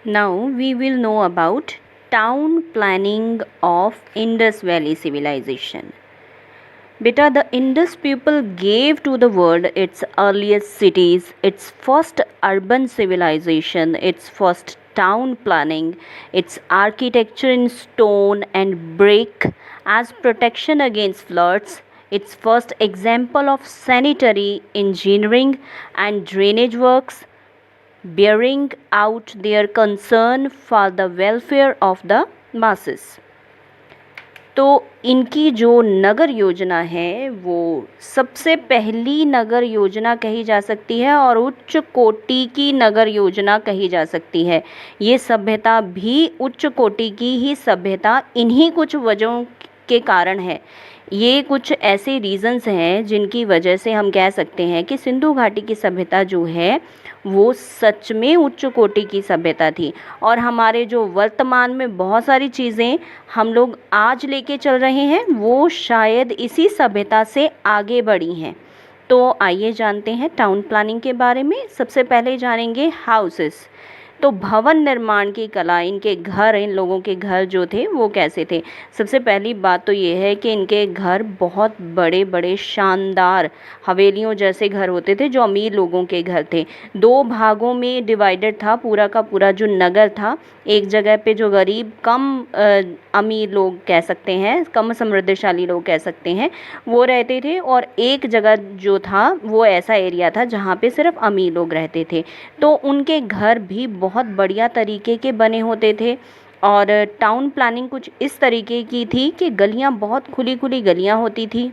Now we will know about town planning of Indus Valley civilization. Beta, the Indus people gave to the world its earliest cities, its first urban civilization, its first town planning, its architecture in stone and brick as protection against floods, its first example of sanitary engineering and drainage works, bearing out their concern for the welfare of the masses. तो इनकी जो नगर योजना है वो सबसे पहली नगर योजना कही जा सकती है और उच्च कोटि की नगर योजना कही जा सकती है। ये सभ्यता भी उच्च कोटि की ही सभ्यता इन्हीं कुछ वजहों के कारण है। ये कुछ ऐसे रीज़न्स हैं जिनकी वजह से हम कह सकते हैं कि सिंधु घाटी की सभ्यता जो है वो सच में उच्च कोटि की सभ्यता थी। और हमारे जो वर्तमान में बहुत सारी चीज़ें हम लोग आज लेके चल रहे हैं वो शायद इसी सभ्यता से आगे बढ़ी हैं। तो आइए जानते हैं टाउन प्लानिंग के बारे में। सबसे पहले जानेंगे हाउसेस। तो भवन निर्माण की कला, इनके घर, इन लोगों के घर जो थे वो कैसे थे। सबसे पहली बात तो ये है कि इनके घर बहुत बड़े बड़े शानदार हवेलियों जैसे घर होते थे जो अमीर लोगों के घर थे। दो भागों में डिवाइडेड था पूरा का पूरा जो नगर था। एक जगह पे जो गरीब कम अमीर लोग कह सकते हैं, कम समृद्धशाली लोग कह सकते हैं, वो रहते थे, और एक जगह जो था वो ऐसा एरिया था जहाँ पे सिर्फ अमीर लोग रहते थे। तो उनके घर भी बहुत बढ़िया तरीके के बने होते थे। और टाउन प्लानिंग कुछ इस तरीके की थी कि गलियाँ बहुत खुली खुली गलियाँ होती थी।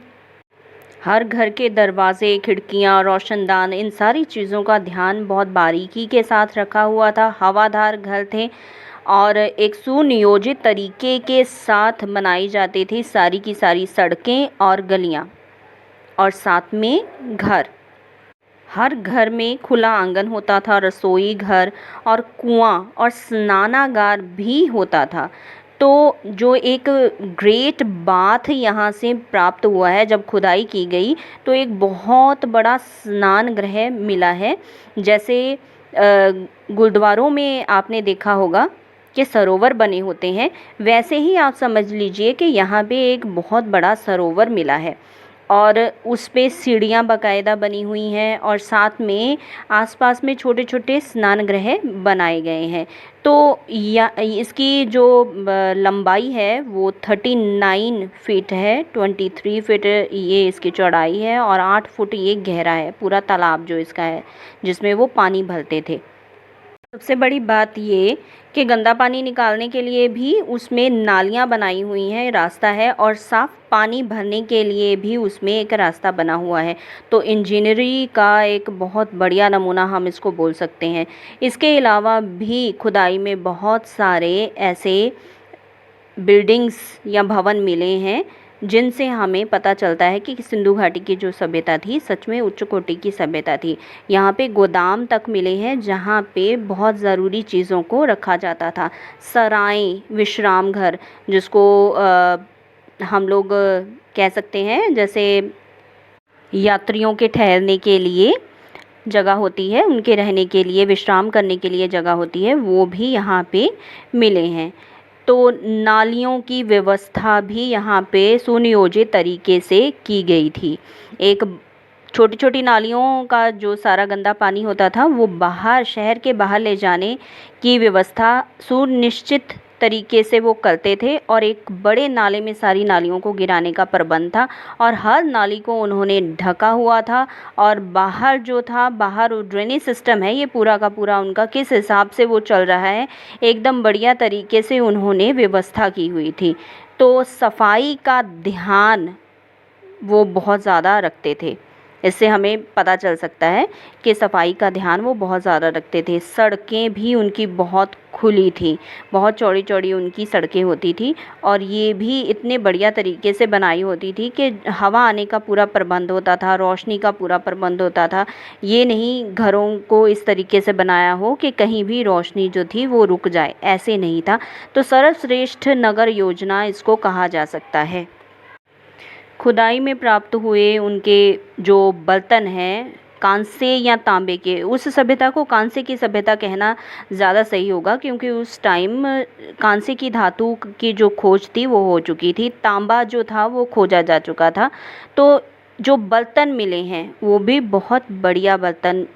हर घर के दरवाजे, खिड़कियाँ, रोशनदान, इन सारी चीज़ों का ध्यान बहुत बारीकी के साथ रखा हुआ था। हवादार घर थे और एक सुनियोजित तरीके के साथ बनाई जाती थी सारी की सारी सड़कें और गलियाँ, और साथ में घर। हर घर में खुला आंगन होता था, रसोई घर और कुआं और स्नानागार भी होता था। तो जो एक ग्रेट बाथ यहाँ से प्राप्त हुआ है, जब खुदाई की गई तो एक बहुत बड़ा स्नान गृह मिला है। जैसे गुरुद्वारों में आपने देखा होगा कि सरोवर बने होते हैं, वैसे ही आप समझ लीजिए कि यहाँ पे एक बहुत बड़ा सरोवर मिला है और उस पे सीढ़ियाँ बाकायदा बनी हुई हैं और साथ में आसपास में छोटे छोटे स्नान गृह बनाए गए हैं। तो या इसकी जो लंबाई है वो 39 फीट है, 23 फीट ये इसकी चौड़ाई है और 8 फुट ये गहरा है पूरा तालाब जो इसका है जिसमें वो पानी भरते थे। सबसे बड़ी बात ये कि गंदा पानी निकालने के लिए भी उसमें नालियाँ बनाई हुई हैं, रास्ता है, और साफ़ पानी भरने के लिए भी उसमें एक रास्ता बना हुआ है। तो इंजीनियरिंग का एक बहुत बढ़िया नमूना हम इसको बोल सकते हैं। इसके अलावा भी खुदाई में बहुत सारे ऐसे बिल्डिंग्स या भवन मिले हैं जिनसे हमें पता चलता है कि सिंधु घाटी की जो सभ्यता थी सच में उच्च कोटि की सभ्यता थी। यहाँ पे गोदाम तक मिले हैं जहाँ पे बहुत ज़रूरी चीज़ों को रखा जाता था। सराय, विश्राम घर, जिसको हम लोग कह सकते हैं जैसे यात्रियों के ठहरने के लिए जगह होती है, उनके रहने के लिए, विश्राम करने के लिए जगह होती है, वो भी यहाँ पे मिले हैं। तो नालियों की व्यवस्था भी यहाँ पे सुनियोजित तरीके से की गई थी। एक छोटी छोटी नालियों का जो सारा गंदा पानी होता था वो बाहर, शहर के बाहर ले जाने की व्यवस्था सुनिश्चित तरीके से वो करते थे और एक बड़े नाले में सारी नालियों को गिराने का प्रबंध था और हर नाली को उन्होंने ढका हुआ था। और बाहर जो था, बाहर ड्रेनेज सिस्टम है ये पूरा का पूरा उनका किस हिसाब से वो चल रहा है, एकदम बढ़िया तरीके से उन्होंने व्यवस्था की हुई थी। तो सफाई का ध्यान वो बहुत ज़्यादा रखते थे। इससे हमें पता चल सकता है कि सफाई का ध्यान वो बहुत ज़्यादा रखते थे। सड़कें भी उनकी बहुत खुली थी, बहुत चौड़ी चौड़ी उनकी सड़कें होती थी और ये भी इतने बढ़िया तरीके से बनाई होती थी कि हवा आने का पूरा प्रबंध होता था, रोशनी का पूरा प्रबंध होता था। ये नहीं घरों को इस तरीके से बनाया हो कि कहीं भी रोशनी जो थी वो रुक जाए, ऐसे नहीं था। तो सर्वश्रेष्ठ नगर योजना इसको कहा जा सकता है। खुदाई में प्राप्त हुए उनके जो बर्तन हैं, कांसे या तांबे के, उस सभ्यता को कांसे की सभ्यता कहना ज़्यादा सही होगा, क्योंकि उस टाइम कांसे की धातु की जो खोज थी वो हो चुकी थी, तांबा जो था वो खोजा जा चुका था। तो जो बर्तन मिले हैं वो भी बहुत बढ़िया बर्तन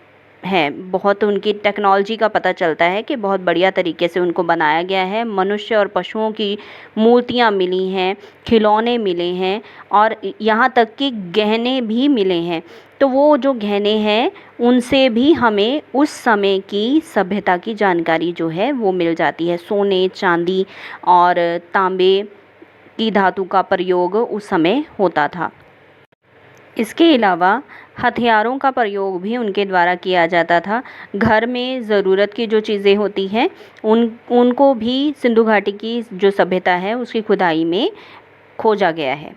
हैं, बहुत उनकी टेक्नोलॉजी का पता चलता है कि बहुत बढ़िया तरीके से उनको बनाया गया है। मनुष्य और पशुओं की मूर्तियाँ मिली हैं, खिलौने मिले हैं और यहाँ तक कि गहने भी मिले हैं। तो वो जो गहने हैं उनसे भी हमें उस समय की सभ्यता की जानकारी जो है वो मिल जाती है। सोने, चांदी और तांबे की धातु का प्रयोग उस समय होता था। इसके अलावा हथियारों का प्रयोग भी उनके द्वारा किया जाता था। घर में ज़रूरत की जो चीज़ें होती हैं उनको भी सिंधु घाटी की जो सभ्यता है उसकी खुदाई में खोजा गया है।